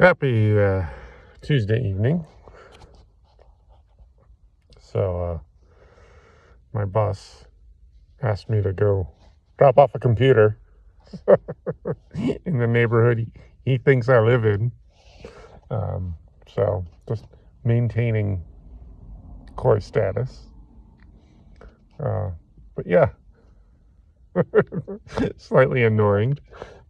Happy Tuesday evening. So my boss asked me to go drop off a computer in the neighborhood he thinks I live in. So just maintaining core status. But yeah, slightly annoying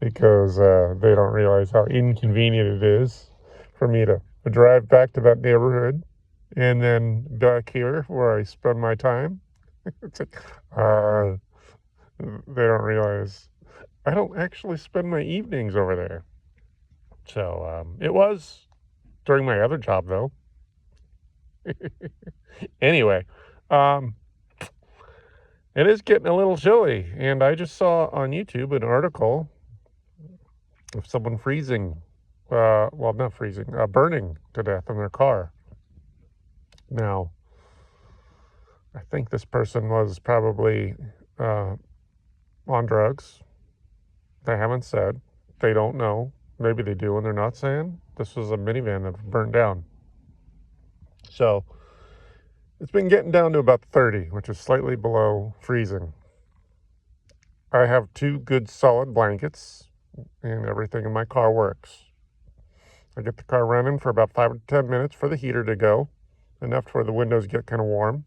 because they don't realize how inconvenient it is for me to drive back to that neighborhood and then back here where I spend my time. It's like, they don't realize I don't actually spend my evenings over there. So it was during my other job, though. Anyway, um, it is getting a little chilly, and I just saw on YouTube an article of someone freezing, well, not freezing, burning to death in their car. Now, I think this person was probably on drugs. They haven't said. They don't know. Maybe they do and they're not saying. This was a minivan that burned down. So it's been getting down to about 30, which is slightly below freezing. I have 2 good solid blankets and everything in my car works. I get the car running for about 5 to 10 minutes for the heater to go, enough for the windows get kind of warm.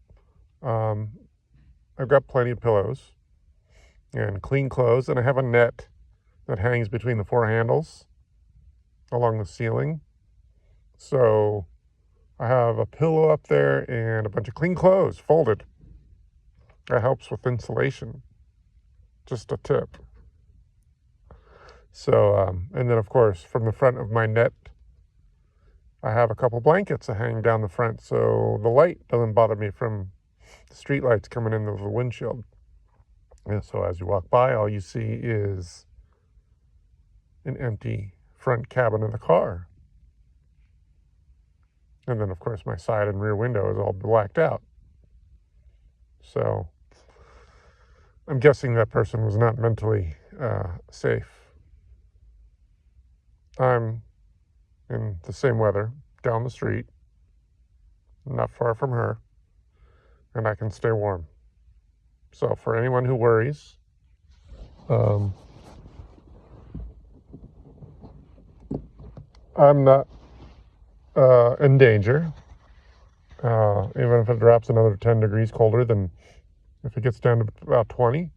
I've got plenty of pillows and clean clothes, and I have a net that hangs between the 4 handles along the ceiling. So I have a pillow up there and a bunch of clean clothes folded. That helps with insulation. Just a tip. So, and then of course, from the front of my net, I have a couple blankets that hang down the front so the light doesn't bother me from the street lights coming into the windshield. And so as you walk by, all you see is an empty front cabin of the car. And then, of course, my side and rear window is all blacked out. So I'm guessing that person was not mentally safe. I'm in the same weather down the street, not far from her, and I can stay warm. So for anyone who worries, I'm not in danger. Even if it drops another 10 degrees colder than if it gets down to about 20,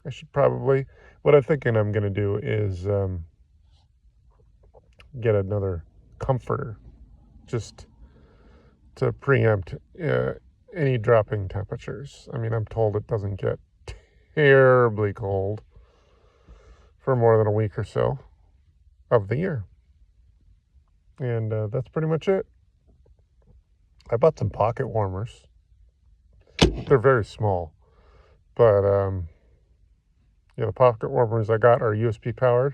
I should probably, what I'm thinking I'm going to do is get another comforter just to preempt any dropping temperatures. I mean, I'm told it doesn't get terribly cold for more than a week or so of the year. And that's pretty much it. I bought some pocket warmers. They're very small, but the pocket warmers I got are USB powered,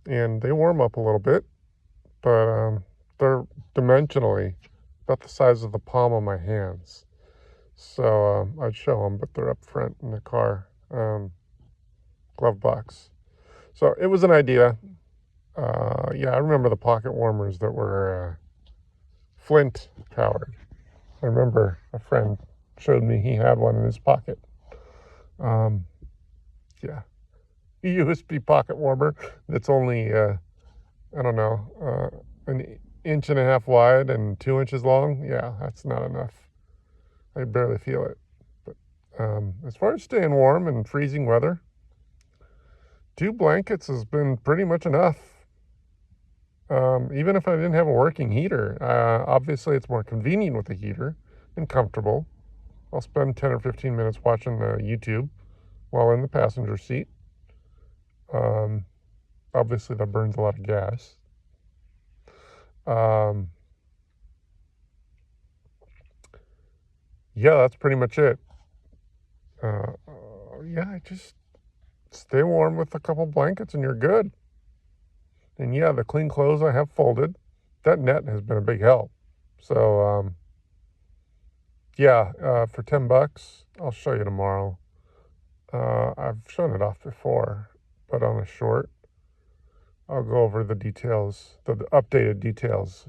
and they warm up a little bit, but they're dimensionally about the size of the palm of my hands. So I'd show them, but they're up front in the car glove box. So it was an idea. I remember the pocket warmers that were Flint powered. I remember a friend showed me he had one in his pocket. A USB pocket warmer that's only, an inch and a half wide and 2 inches long. Yeah, that's not enough. I barely feel it. But as far as staying warm in freezing weather, 2 blankets has been pretty much enough. Even if I didn't have a working heater, obviously it's more convenient with a heater and comfortable. I'll spend 10 or 15 minutes watching YouTube while in the passenger seat. Obviously that burns a lot of gas. That's pretty much it. I just stay warm with a couple blankets and you're good. And the clean clothes I have folded, that net has been a big help. So, for $10, I'll show you tomorrow. I've shown it off before, but on a short. I'll go over the details, the updated details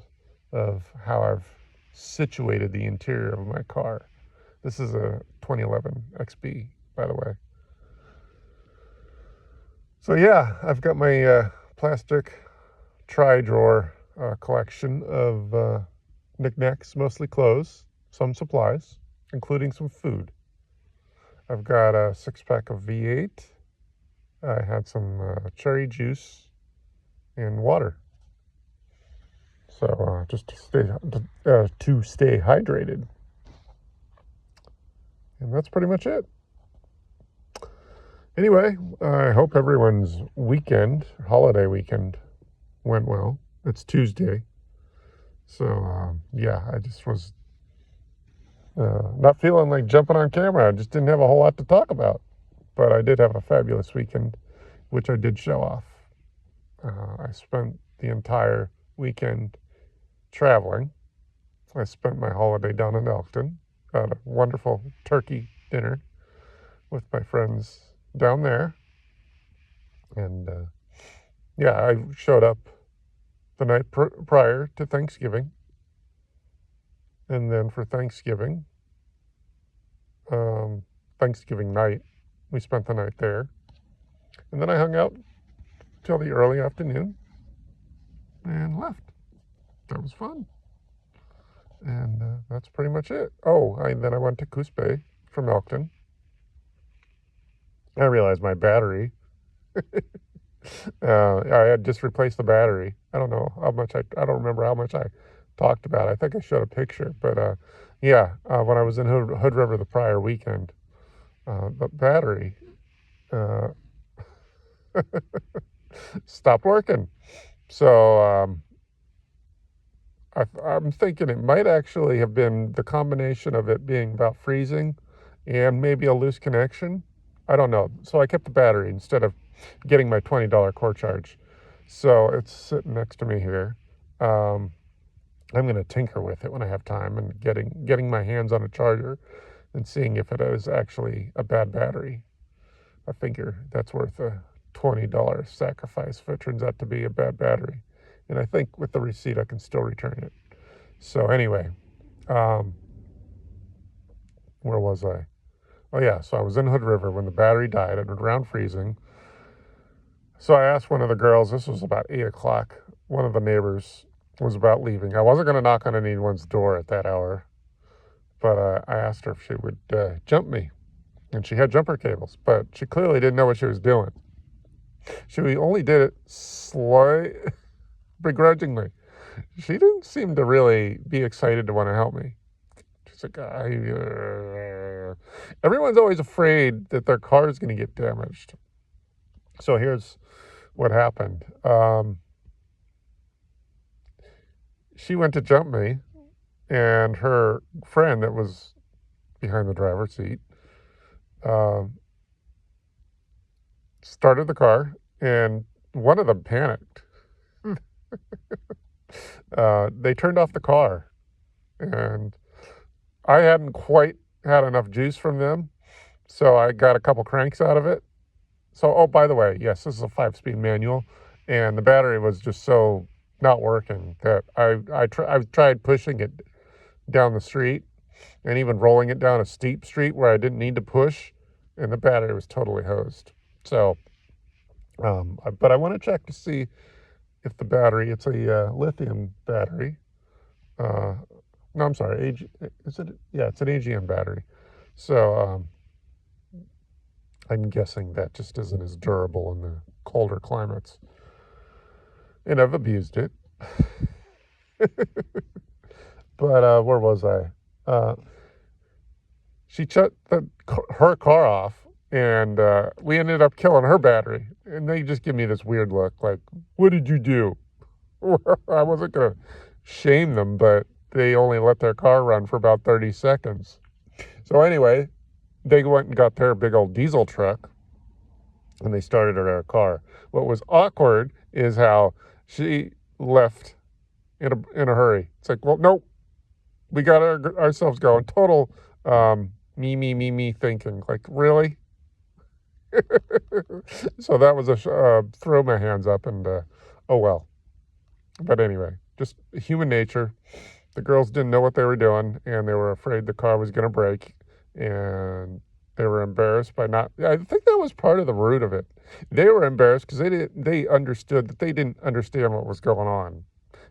of how I've situated the interior of my car. This is a 2011 XB, by the way. So yeah, I've got my plastic tri-drawer collection of knickknacks, mostly clothes, some supplies, including some food. I've got a 6-pack of V8. I had some cherry juice and water. So just to stay hydrated. And that's pretty much it. Anyway, I hope everyone's holiday weekend, went well. It's Tuesday. So, yeah, I just was not feeling like jumping on camera. I just didn't have a whole lot to talk about. But I did have a fabulous weekend, which I did show off. I spent the entire weekend traveling. I spent my holiday down in Elkton. Had a wonderful turkey dinner with my friends down there. And yeah, I showed up the night prior to Thanksgiving. And then for Thanksgiving night, we spent the night there. And then I hung out till the early afternoon and left. That was fun. And that's pretty much it. Then I went to Coos Bay from Elkton. I realized my battery. I had just replaced the battery. I don't know how much I don't remember how much I talked about. I think I showed a picture, but yeah, when I was in Hood River the prior weekend, the battery stopped working. So I'm thinking it might actually have been the combination of it being about freezing and maybe a loose connection. I don't know. So I kept the battery instead of getting my $20 core charge. So it's sitting next to me here. I'm going to tinker with it when I have time and getting my hands on a charger and seeing if it is actually a bad battery. I figure that's worth a $20 sacrifice if it turns out to be a bad battery. And I think with the receipt, I can still return it. So anyway, where was I? Oh yeah, so I was in Hood River when the battery died and around freezing. So I asked one of the girls, this was about 8 o'clock, one of the neighbors was about leaving. I wasn't going to knock on anyone's door at that hour, but I asked her if she would jump me. And she had jumper cables, but she clearly didn't know what she was doing. She only did it begrudgingly. She didn't seem to really be excited to want to help me. She's like, everyone's always afraid that their car is going to get damaged. So here's what happened. She went to jump me, and her friend that was behind the driver's seat started the car, and one of them panicked. They turned off the car, and I hadn't quite had enough juice from them, so I got a couple cranks out of it. So, oh, by the way, yes, this is a 5-speed manual, and the battery was just so not working that I tried pushing it down the street and even rolling it down a steep street where I didn't need to push, and the battery was totally hosed. So, but I want to check to see if the battery, it's a lithium battery. No, I'm sorry, is it? Yeah, it's an AGM battery. So I'm guessing that just isn't as durable in the colder climates. And I've abused it. But where was I? She shut her car off, and we ended up killing her battery. And they just give me this weird look, like, what did you do? I wasn't going to shame them, but they only let their car run for about 30 seconds. So anyway, they went and got their big old diesel truck, and they started her car. What was awkward is how she left in a hurry. It's like, well, nope, we got ourselves going. Total me thinking. Like, really? So that was throw my hands up and oh well. But anyway, just human nature. The girls didn't know what they were doing, and they were afraid the car was going to break, and they were embarrassed by not. I think that was part of the root of it. They were embarrassed because they understood that they didn't understand what was going on.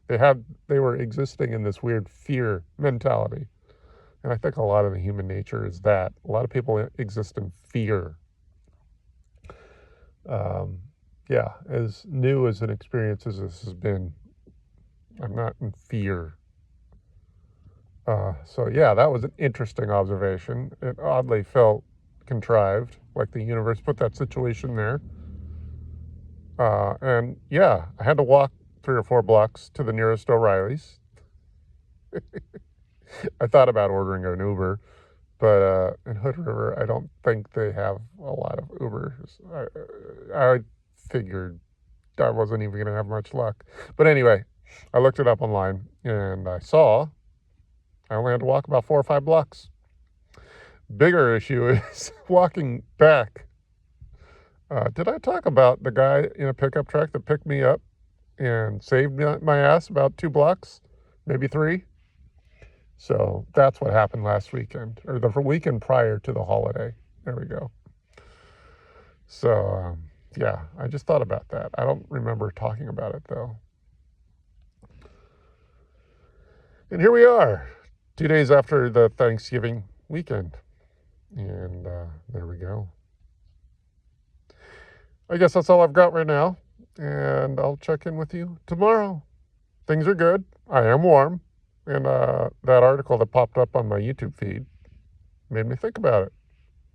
They were existing in this weird fear mentality, and I think a lot of the human nature is that a lot of people exist in fear. Yeah, as new as an experience as this has been, I'm not in fear. So yeah, that was an interesting observation. It oddly felt contrived, like the universe put that situation there. And yeah, I had to walk 3 or 4 blocks to the nearest O'Reilly's. I thought about ordering an Uber, but in Hood River, I don't think they have a lot of Ubers. I figured I wasn't even going to have much luck. But anyway, I looked it up online, and I saw I only had to walk about 4 or 5 blocks. Bigger issue is walking back. Did I talk about the guy in a pickup truck that picked me up and saved my ass about 2 blocks, maybe 3? So that's what happened last weekend, or the weekend prior to the holiday. There we go. So, yeah, I just thought about that. I don't remember talking about it, though. And here we are, 2 days after the Thanksgiving weekend. And there we go. I guess that's all I've got right now. And I'll check in with you tomorrow. Things are good. I am warm. And that article that popped up on my YouTube feed made me think about it.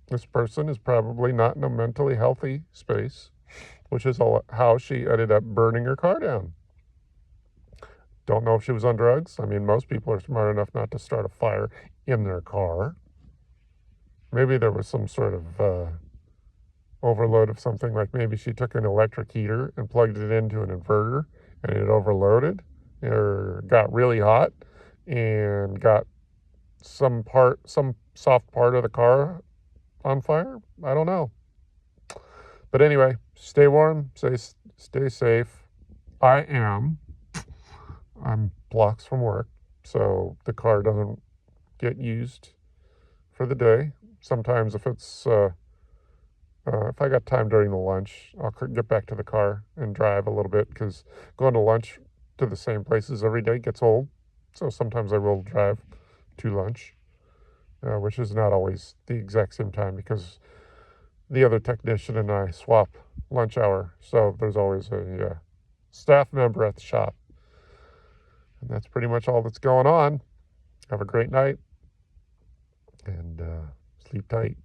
This person is probably not in a mentally healthy space, which is how she ended up burning her car down. Don't know if she was on drugs. I mean, most people are smart enough not to start a fire in their car. Maybe there was some sort of overload of something, like maybe she took an electric heater and plugged it into an inverter and it overloaded or got really hot and got some soft part of the car on fire. I don't know. But anyway, stay warm, stay safe. I'm blocks from work, so the car doesn't get used for the day. Sometimes if I got time during the lunch, I'll get back to the car and drive a little bit, because going to lunch to the same places every day gets old. So sometimes I will drive to lunch, which is not always the exact same time, because the other technician and I swap lunch hour. So there's always a staff member at the shop. And that's pretty much all that's going on. Have a great night and sleep tight.